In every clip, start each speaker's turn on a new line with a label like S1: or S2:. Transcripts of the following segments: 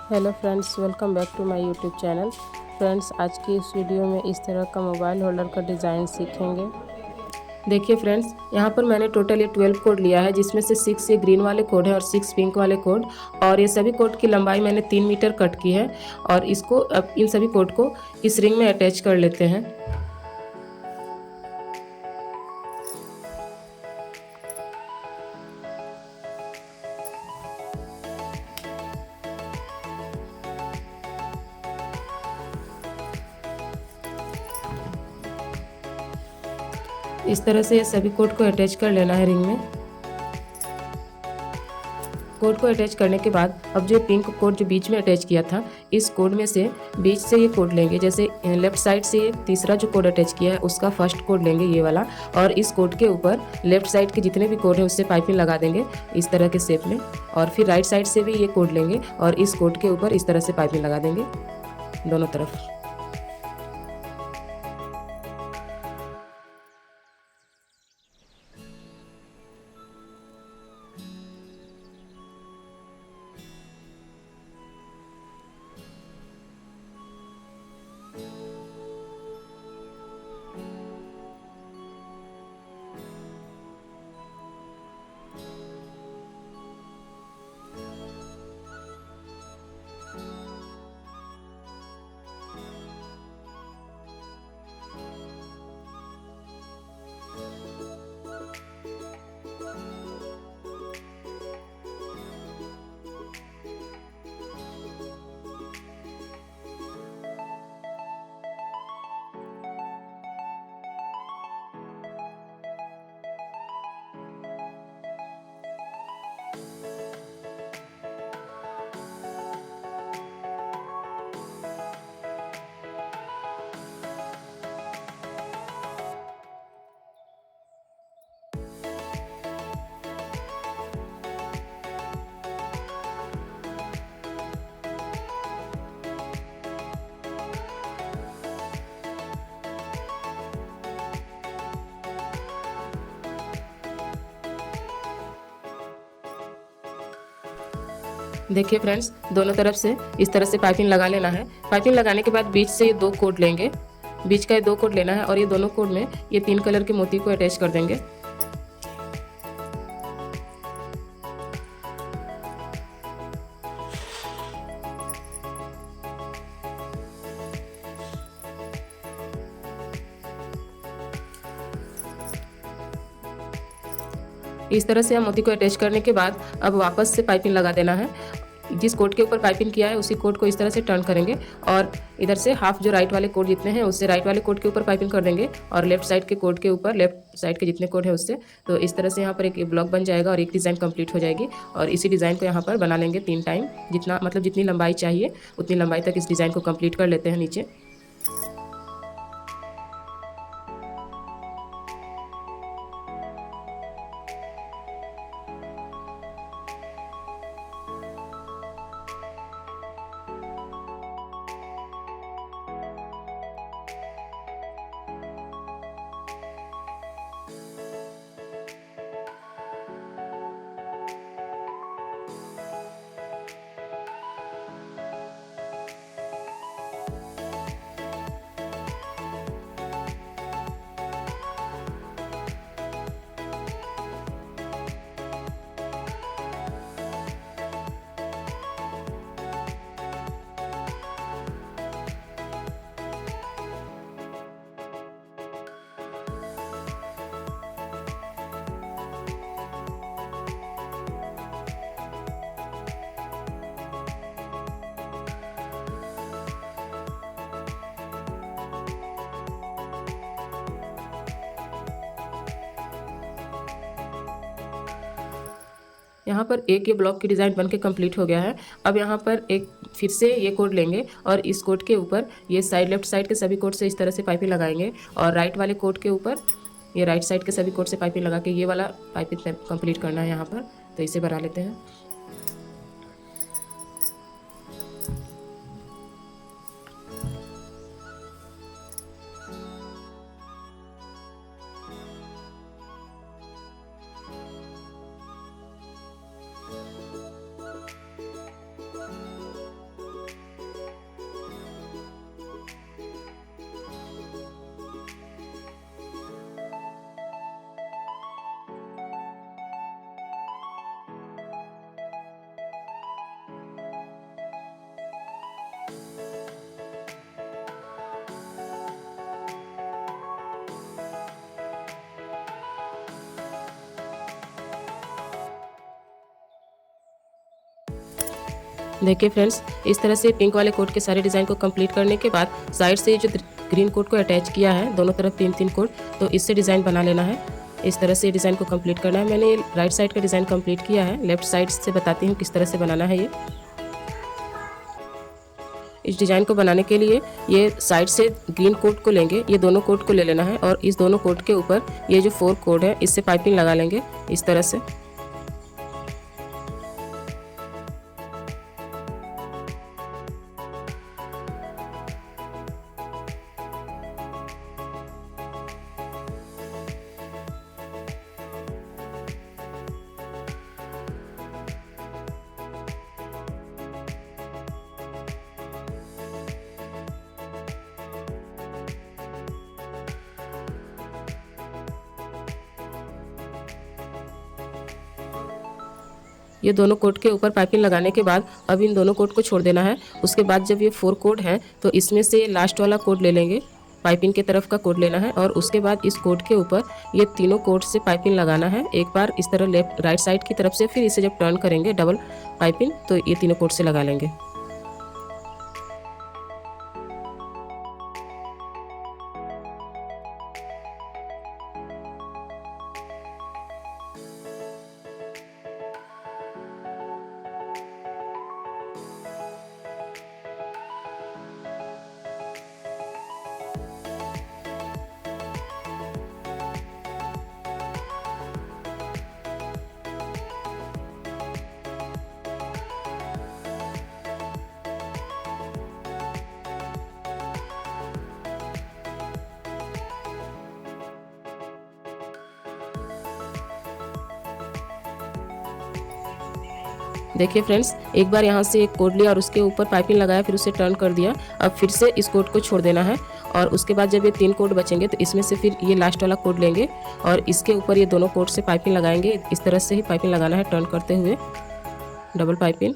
S1: Hello friends, welcome back to my YouTube channel. Friends, आज की इस वीडियो में इस तरह का मोबाइल होल्डर का डिज़ाइन सीखेंगे। देखिए फ्रेंड्स, यहाँ पर मैंने टोटल ये 12 कोड लिया है, जिसमें से 6 ये ग्रीन वाले कोड है और 6 पिंक वाले कोड। और ये सभी कोड की लंबाई मैंने 3 मीटर कट की है। और इसको अब इन सभी कोड को इस रिंग में अटैच कर लेते हैं। इस तरह से ये सभी कोड को अटैच कर लेना है रिंग में। कोड को अटैच करने के बाद अब जो पिंक कोड जो बीच में अटैच किया था, इस कोड में से बीच से ये कोड लेंगे। जैसे लेफ्ट साइड से तीसरा जो कोड अटैच किया है उसका फर्स्ट कोड लेंगे, ये वाला। और इस कोड के ऊपर लेफ्ट साइड के जितने भी कोड हैं उससे पाइपिंग लगा देंगे इस तरह के शेप में। और फिर राइट साइड से भी ये कोड लेंगे और इस कोड के ऊपर इस तरह से पाइपिंग लगा देंगे दोनों तरफ। देखिए फ्रेंड्स, दोनों तरफ से इस तरह से पाइपिंग लगा लेना है। पाइपिंग लगाने के बाद बीच से ये 2 कोड लेंगे, बीच का ये 2 कोड लेना है और ये दोनों कोड में ये 3 कलर के मोती को अटैच कर देंगे। इस तरह से हम मोती को अटैच करने के बाद अब वापस से पाइपिंग लगा देना है। जिस कोड के ऊपर पाइपिंग किया है उसी कोड को इस तरह से टर्न करेंगे और इधर से हाफ जो राइट वाले कोड जितने हैं उससे राइट वाले कोड के ऊपर पाइपिंग कर देंगे और लेफ्ट साइड के कोड के ऊपर लेफ्ट साइड के जितने कोड हैं उससे। तो इस तरह से यहाँ पर एक ब्लॉक बन जाएगा और एक डिज़ाइन कंप्लीट हो जाएगी। और इसी डिज़ाइन को यहाँ पर बना लेंगे 3 टाइम, जितना मतलब जितनी लंबाई चाहिए उतनी लंबाई तक इस डिज़ाइन को कंप्लीट कर लेते हैं नीचे। यहाँ पर एक ये ब्लॉक की डिज़ाइन बनके कंप्लीट हो गया है। अब यहाँ पर एक फिर से ये कोड लेंगे और इस कोड के ऊपर ये साइड लेफ्ट साइड के सभी कोड से इस तरह से पाइपिंग लगाएंगे और राइट वाले कोड के ऊपर ये राइट साइड के सभी कोड से पाइपिंग लगा के ये वाला पाइपिंग कंप्लीट करना है यहाँ पर। तो इसे बना लेते हैं। देखिए फ्रेंड्स, इस तरह से पिंक वाले कोट के सारे डिज़ाइन को कंप्लीट करने के बाद साइड से जो ग्रीन कोट को अटैच किया है, दोनों तरफ 3-3 कोट, तो इससे डिज़ाइन बना लेना है। इस तरह से डिज़ाइन को कंप्लीट करना है। मैंने राइट साइड का डिज़ाइन कंप्लीट किया है। लेफ्ट साइड से बताती हूँ किस तरह से बनाना है ये। इस डिज़ाइन को बनाने के लिए ये साइड से ग्रीन कोट को लेंगे, ये दोनों कोट को ले लेना है और इस दोनों कोट के ऊपर ये जो 4 कोट है इससे पाइपिंग लगा लेंगे इस तरह से। ये दोनों कोट के ऊपर पाइपिंग लगाने के बाद अब इन दोनों कोट को छोड़ देना है। उसके बाद जब ये 4 कोट हैं तो इसमें से लास्ट वाला कोट ले लेंगे, पाइपिंग के तरफ का कोट लेना है और उसके बाद इस कोट के ऊपर ये तीनों कोट से पाइपिंग लगाना है। एक बार इस तरह लेफ्ट राइट साइड की तरफ से, फिर इसे जब टर्न करेंगे डबल पाइपिंग तो ये तीनों कोट से लगा लेंगे। देखिए फ्रेंड्स, एक बार यहाँ से एक कोट लिया और उसके ऊपर पाइपिंग लगाया, फिर उसे टर्न कर दिया। अब फिर से इस कोट को छोड़ देना है और उसके बाद जब ये 3 कोट बचेंगे तो इसमें से फिर ये लास्ट वाला कोट लेंगे और इसके ऊपर ये दोनों कोट से पाइपिंग लगाएंगे। इस तरह से ही पाइपिंग लगाना है टर्न करते हुए, डबल पाइपिंग।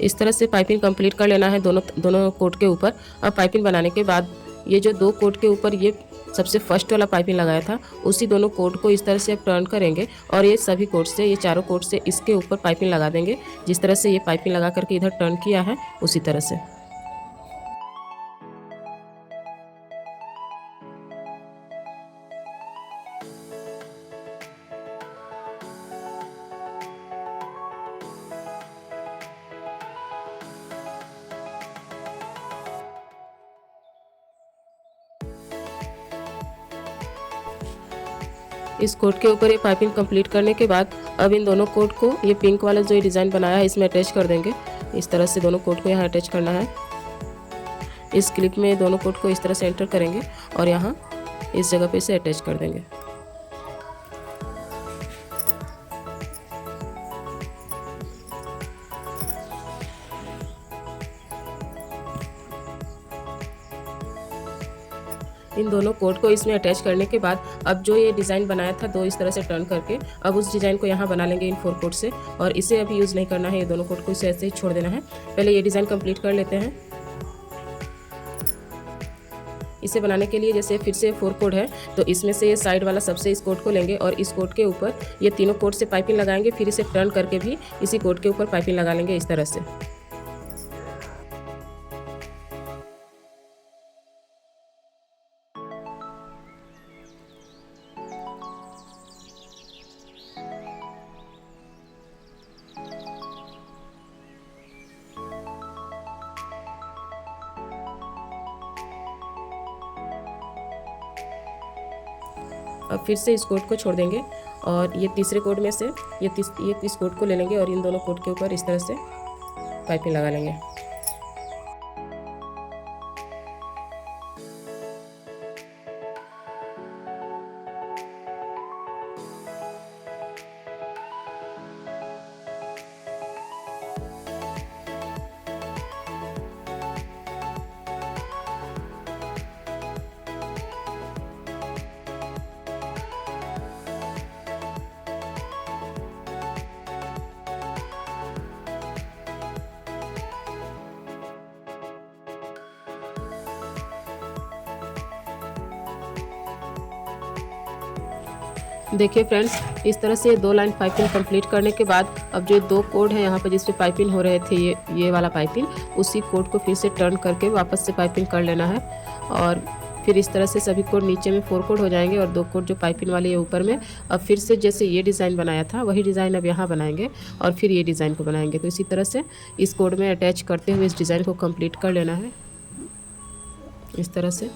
S1: इस तरह से पाइपिंग कंप्लीट कर लेना है दोनों कोट के ऊपर। अब पाइपिंग बनाने के बाद ये जो 2 कोट के ऊपर ये सबसे फर्स्ट वाला पाइपिंग लगाया था, उसी दोनों कोट को इस तरह से अब टर्न करेंगे और ये सभी कोट से, ये चारों कोट से इसके ऊपर पाइपिंग लगा देंगे। जिस तरह से ये पाइपिंग लगा करके इधर टर्न किया है उसी तरह से। इस कोट के ऊपर ये पाइपिंग कंप्लीट करने के बाद अब इन दोनों कोट को ये पिंक वाला जो ये डिज़ाइन बनाया है इसमें अटैच कर देंगे। इस तरह से दोनों कोट को यहाँ अटैच करना है। इस क्लिप में दोनों कोट को इस तरह से एंटर करेंगे और यहाँ इस जगह पे इसे अटैच कर देंगे। इन दोनों कोट को इसमें अटैच करने के बाद अब जो ये डिज़ाइन बनाया था 2 इस तरह से टर्न करके, अब उस डिज़ाइन को यहाँ बना लेंगे इन 4 कोट से और इसे अभी यूज़ नहीं करना है। ये दोनों कोट को इसे ऐसे ही छोड़ देना है। पहले ये डिज़ाइन कंप्लीट कर लेते हैं। इसे बनाने के लिए जैसे फिर से 4 कोट है तो इसमें से ये साइड वाला सबसे इस कोट को लेंगे और इस कोट के ऊपर ये तीनों कोट से पाइपिंग लगाएंगे। फिर इसे टर्न करके भी इसी कोट के ऊपर पाइपिंग लगा लेंगे इस तरह से। अब फिर से इस कोट को छोड़ देंगे और ये तीसरे कोट में से ये इस कोट को ले लेंगे और इन दोनों कोट के ऊपर इस तरह से पाइपिंग लगा लेंगे। देखिए फ्रेंड्स, इस तरह से 2 लाइन पाइपिंग कंप्लीट करने के बाद अब जो 2 कोड है यहाँ पर जिस पे पाइपिंग हो रहे थे, ये वाला पाइपिंग, उसी कोड को फिर से टर्न करके वापस से पाइपिंग कर लेना है। और फिर इस तरह से सभी कोड नीचे में 4 कोड हो जाएंगे और 2 कोड जो पाइपिंग वाले ये ऊपर में। अब फिर से जैसे ये डिज़ाइन बनाया था वही डिज़ाइन अब यहाँ बनाएंगे और फिर ये डिज़ाइन को बनाएंगे। तो इसी तरह से इस कोड में अटैच करते हुए इस डिज़ाइन को कंप्लीट कर लेना है इस तरह से।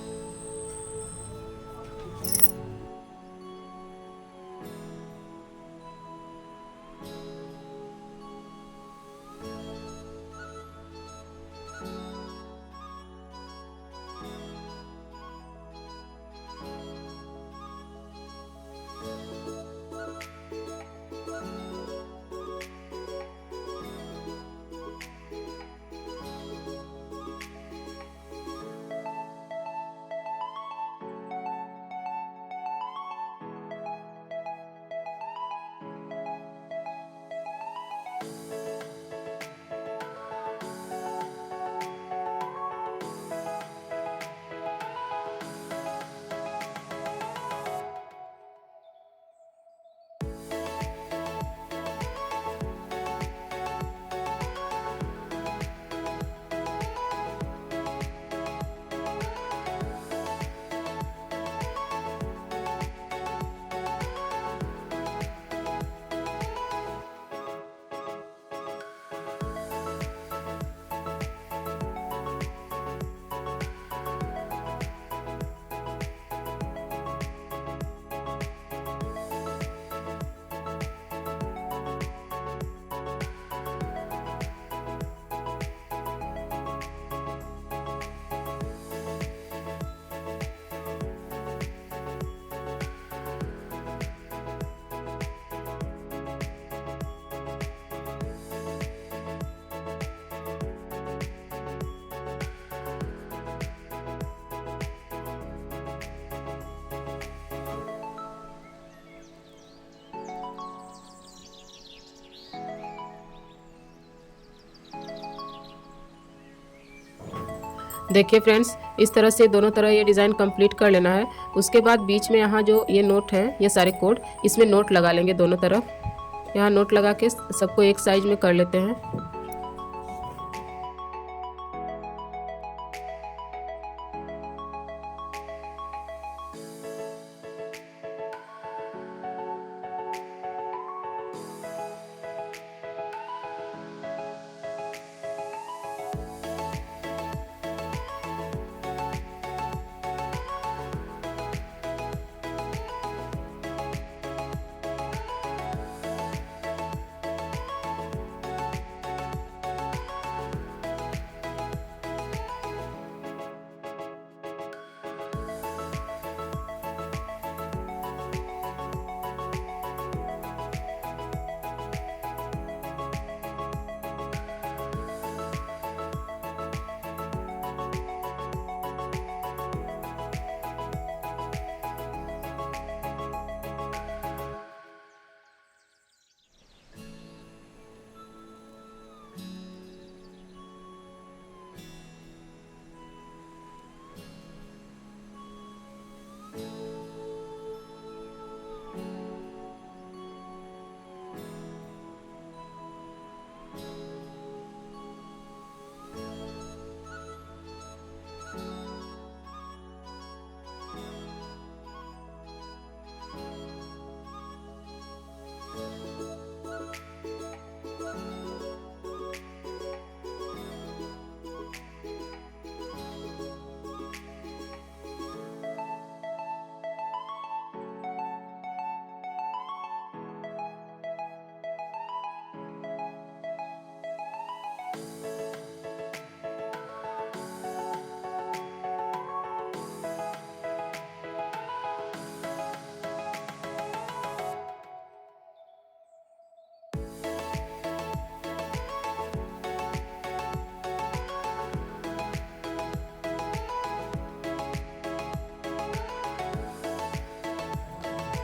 S1: देखिए फ्रेंड्स, इस तरह से दोनों तरह ये डिज़ाइन कंप्लीट कर लेना है। उसके बाद बीच में यहाँ जो ये नोट है, ये सारे कोड, इसमें नोट लगा लेंगे दोनों तरफ। यहाँ नोट लगा के सबको एक साइज में कर लेते हैं।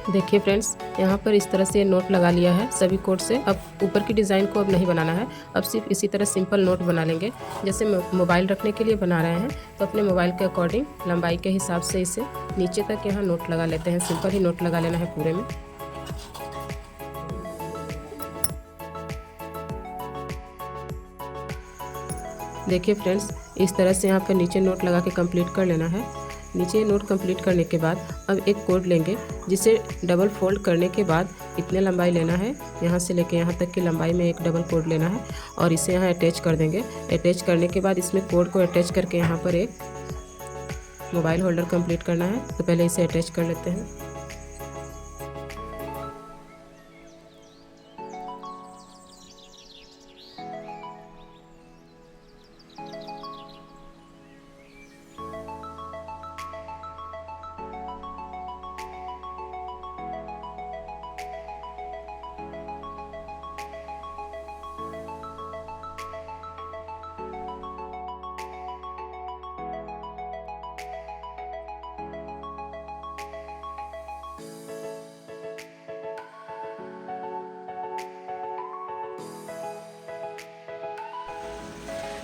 S1: देखिए फ्रेंड्स, यहाँ पर इस तरह से नोट लगा लिया है सभी कोड से। अब ऊपर की डिज़ाइन को अब नहीं बनाना है, अब सिर्फ इसी तरह सिंपल नोट बना लेंगे। जैसे मोबाइल रखने के लिए बना रहे हैं तो अपने मोबाइल के अकॉर्डिंग लंबाई के हिसाब से इसे नीचे तक यहाँ नोट लगा लेते हैं। सिंपल ही नोट लगा लेना है पूरे में। देखिए फ्रेंड्स, इस तरह से यहाँ पर नीचे नोट लगा के कंप्लीट कर लेना है। नीचे नोट कंप्लीट करने के बाद अब एक कोड लेंगे, जिसे डबल फोल्ड करने के बाद इतने लंबाई लेना है, यहाँ से लेके यहाँ तक की लंबाई में एक डबल कोड लेना है और इसे यहाँ अटैच कर देंगे। अटैच करने के बाद इसमें कोड को अटैच करके यहाँ पर एक मोबाइल होल्डर कंप्लीट करना है। तो पहले इसे अटैच कर लेते हैं।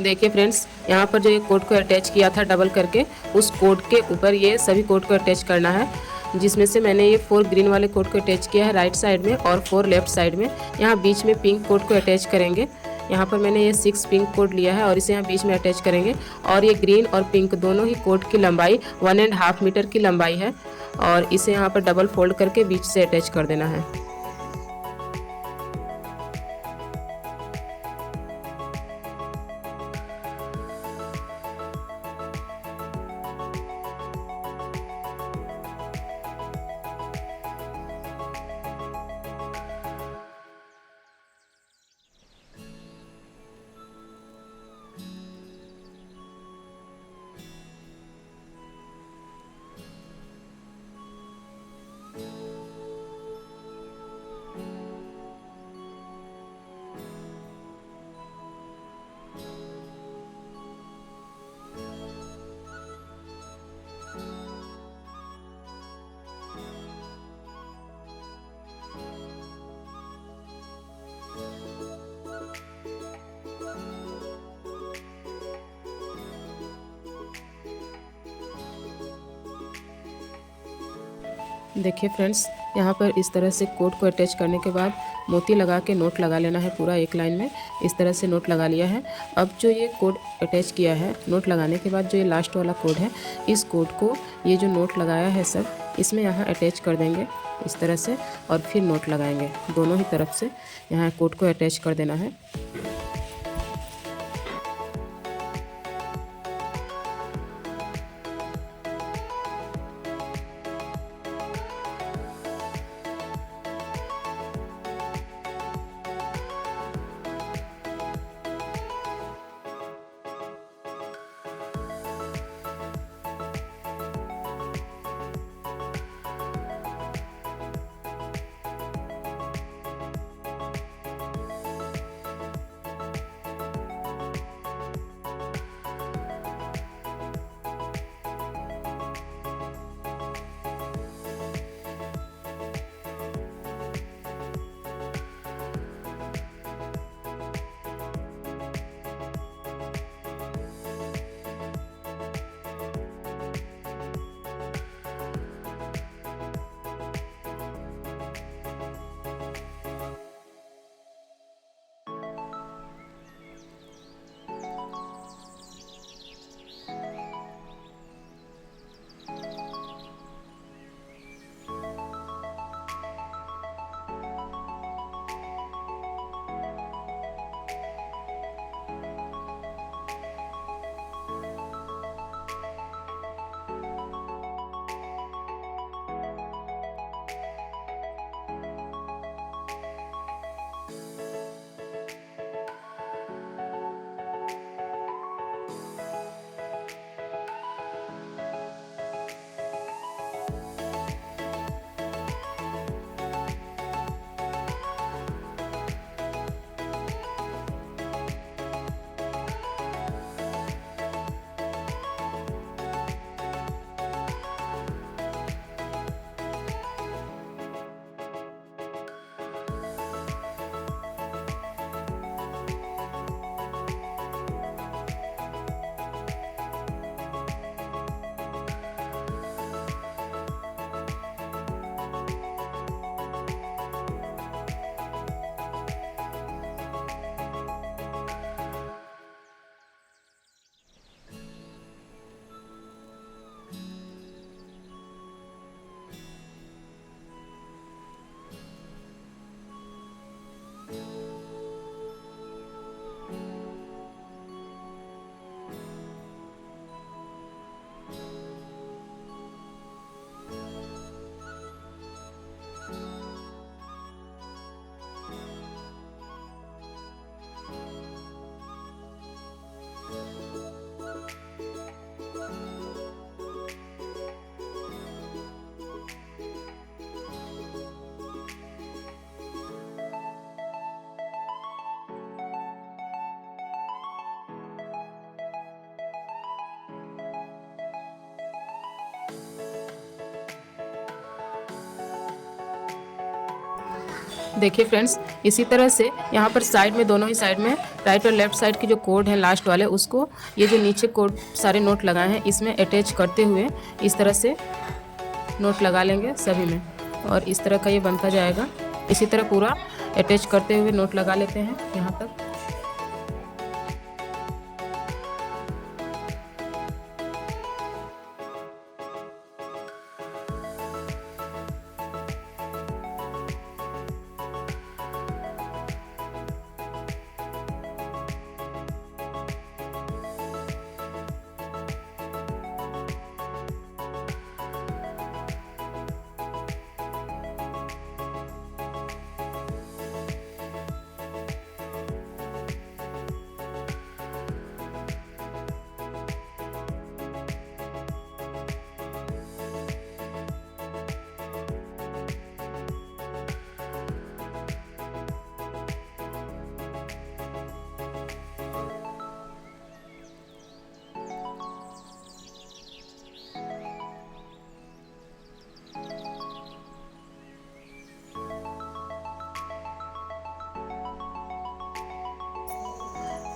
S1: देखिए फ्रेंड्स, यहाँ पर जो ये कोड को अटैच किया था डबल करके, उस कोड के ऊपर ये सभी कोड को अटैच करना है, जिसमें से मैंने ये 4 ग्रीन वाले कोड को अटैच किया है राइट साइड में और 4 लेफ्ट साइड में। यहाँ बीच में पिंक कोड को अटैच करेंगे। यहाँ पर मैंने ये 6 पिंक कोड लिया है और इसे यहाँ बीच में अटैच करेंगे। और ये ग्रीन और पिंक दोनों ही कोड की लंबाई 1.5 मीटर की लंबाई है और इसे यहाँ पर डबल फोल्ड करके बीच से अटैच कर देना है। देखिए फ्रेंड्स, यहाँ पर इस तरह से कोड को अटैच करने के बाद मोती लगा के नोट लगा लेना है पूरा एक लाइन में। इस तरह से नोट लगा लिया है। अब जो ये कोड अटैच किया है, नोट लगाने के बाद जो ये लास्ट वाला कोड है, इस कोड को ये जो नोट लगाया है सब इसमें यहाँ अटैच कर देंगे इस तरह से और फिर नोट लगाएंगे। दोनों ही तरफ से यहाँ कोड को अटैच कर देना है। देखिए फ्रेंड्स, इसी तरह से यहाँ पर साइड में, दोनों ही साइड में, राइट और लेफ्ट साइड की जो कोड है लास्ट वाले, उसको ये जो नीचे कोड सारे नोट लगाए हैं इसमें अटैच करते हुए इस तरह से नोट लगा लेंगे सभी में, और इस तरह का ये बनता जाएगा। इसी तरह पूरा अटैच करते हुए नोट लगा लेते हैं यहाँ तक।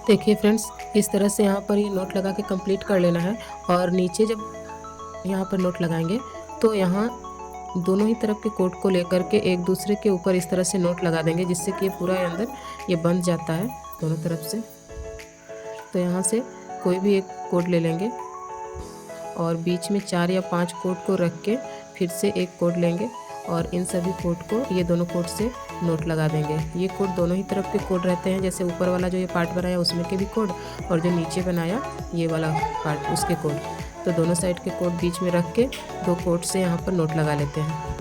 S1: देखिए फ्रेंड्स, इस तरह से यहाँ पर ये नोट लगा के कंप्लीट कर लेना है। और नीचे जब यहाँ पर नोट लगाएंगे तो यहाँ दोनों ही तरफ के कोट को लेकर के एक दूसरे के ऊपर इस तरह से नोट लगा देंगे, जिससे कि पूरा अंदर ये बंध जाता है दोनों तरफ से। तो यहाँ से कोई भी एक कोट ले लेंगे और बीच में 4 या 5 कोट को रख के फिर से एक कोट लेंगे और इन सभी कोट को ये दोनों कोट से नोट लगा देंगे। ये कोट दोनों ही तरफ के कोट रहते हैं, जैसे ऊपर वाला जो ये पार्ट बनाया उसमें के भी कोट, और जो नीचे बनाया ये वाला पार्ट उसके कोट। तो दोनों साइड के कोट बीच में रख के 2 कोट से यहाँ पर नोट लगा लेते हैं।